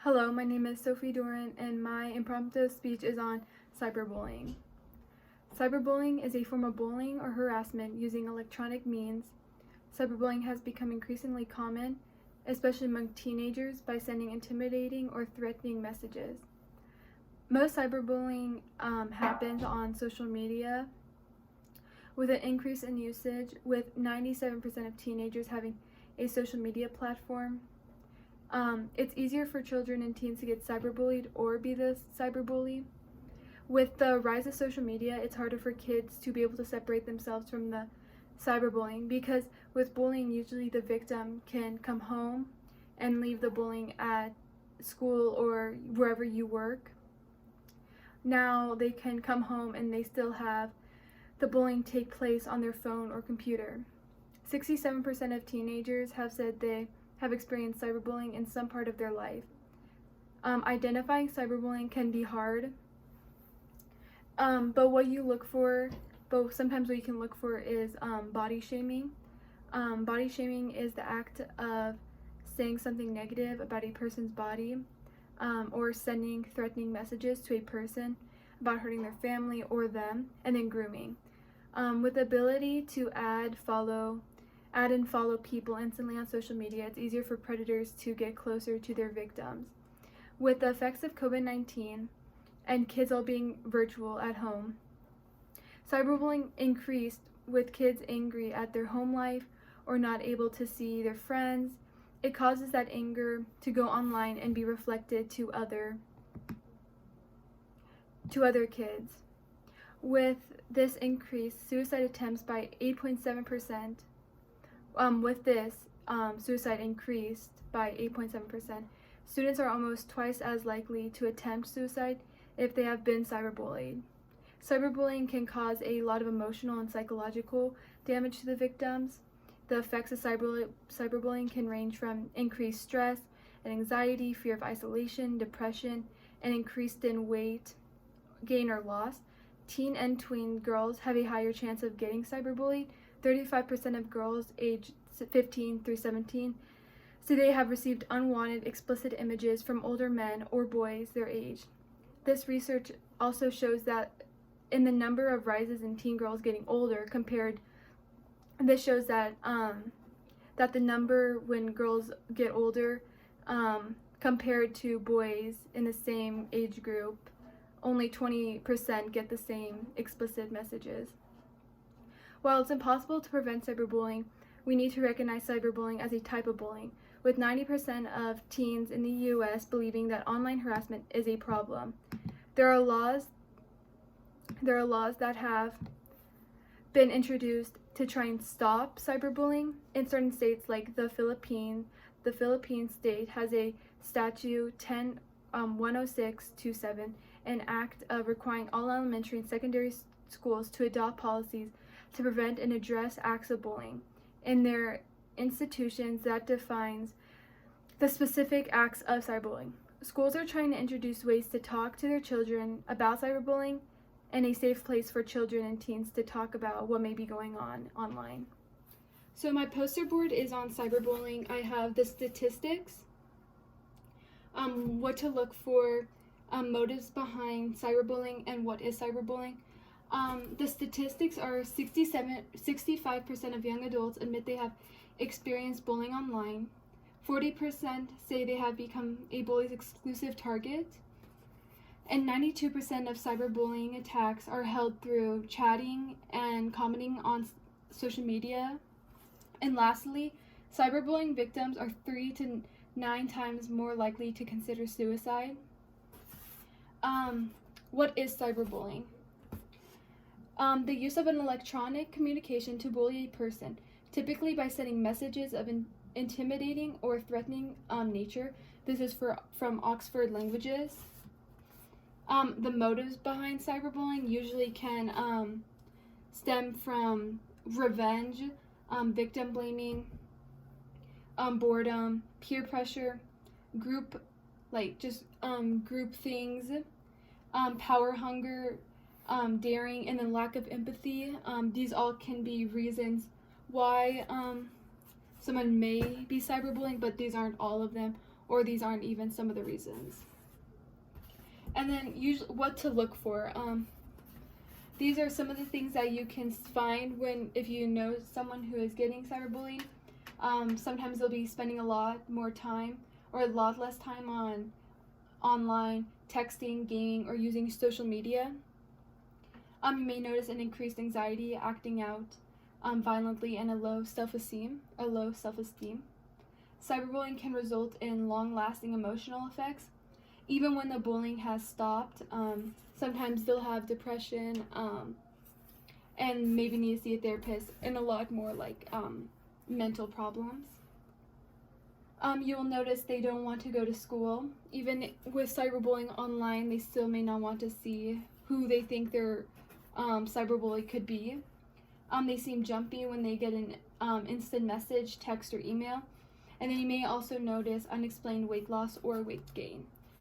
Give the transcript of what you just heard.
Hello, my name is Sophie Doran, and my impromptu speech is on cyberbullying. Cyberbullying is a form of bullying or harassment using electronic means. Cyberbullying has become increasingly common, especially among teenagers, by sending intimidating or threatening messages. Most cyberbullying happens on social media, with an increase in usage, with 97% of teenagers having a social media platform. It's easier for children and teens to get cyberbullied or be the cyberbully. With the rise of social media, it's harder for kids to be able to separate themselves from the cyberbullying, because with bullying, usually the victim can come home and leave the bullying at school or wherever you work. Now they can come home and they still have the bullying take place on their phone or computer. 67% of teenagers have said they have experienced cyberbullying in some part of their life. Identifying cyberbullying can be hard, but sometimes what you can look for is body shaming. Body shaming is the act of saying something negative about a person's body, or sending threatening messages to a person about hurting their family or them. And then grooming, with the ability to add and follow people instantly on social media, it's easier for predators to get closer to their victims. With the effects of COVID-19 and kids all being virtual at home, cyberbullying increased, with kids angry at their home life or not able to see their friends. It causes that anger to go online and be reflected to other kids. With this increase, suicide attempts by 8.7%. Suicide increased by 8.7%. Students are almost twice as likely to attempt suicide if they have been cyberbullied. Cyberbullying can cause a lot of emotional and psychological damage to the victims. The effects of cyberbullying can range from increased stress and anxiety, fear of isolation, depression, and increased in weight gain or loss. Teen and tween girls have a higher chance of getting cyberbullied. 35% of girls aged 15 through 17 say they have received unwanted explicit images from older men or boys their age. This research also shows that in the number of rises in teen girls getting older this shows that the number when girls get older compared to boys in the same age group, only 20% get the same explicit messages. While it's impossible to prevent cyberbullying, we need to recognize cyberbullying as a type of bullying, with 90% of teens in the U.S. believing that online harassment is a problem. There are laws that have been introduced to try and stop cyberbullying in certain states, like the Philippines. The Philippine state has a statute 10627, an act of requiring all elementary and secondary schools to adopt policies to prevent and address acts of bullying in their institutions that defines the specific acts of cyberbullying. Schools are trying to introduce ways to talk to their children about cyberbullying and a safe place for children and teens to talk about what may be going on online. So my poster board is on cyberbullying. I have the statistics, what to look for, motives behind cyberbullying, and what is cyberbullying. The statistics are 65% of young adults admit they have experienced bullying online. 40% say they have become a bully's exclusive target. And 92% of cyberbullying attacks are held through chatting and commenting on social media. And lastly, cyberbullying victims are 3 to 9 times more likely to consider suicide. What is cyberbullying? The use of an electronic communication to bully a person, typically by sending messages of intimidating or threatening nature. This is from Oxford Languages. The motives behind cyberbullying usually can stem from revenge, victim blaming, boredom, peer pressure, group things, power hunger, daring, and then lack of empathy. These all can be reasons why someone may be cyberbullying, but these aren't all of them, or these aren't even some of the reasons. And then usually what to look for. These are some of the things that you can find if you know someone who is getting cyberbullied. Sometimes they'll be spending a lot more time or a lot less time on online, texting, gaming, or using social media. You may notice an increased anxiety, acting out violently, and a low self-esteem. Cyberbullying can result in long-lasting emotional effects. Even when the bullying has stopped, sometimes they'll have depression and maybe need to see a therapist, and a lot more like mental problems. You'll notice they don't want to go to school. Even with cyberbullying online, they still may not want to see who they think their cyberbully could be. They seem jumpy when they get an instant message, text, or email. And then you may also notice unexplained weight loss or weight gain.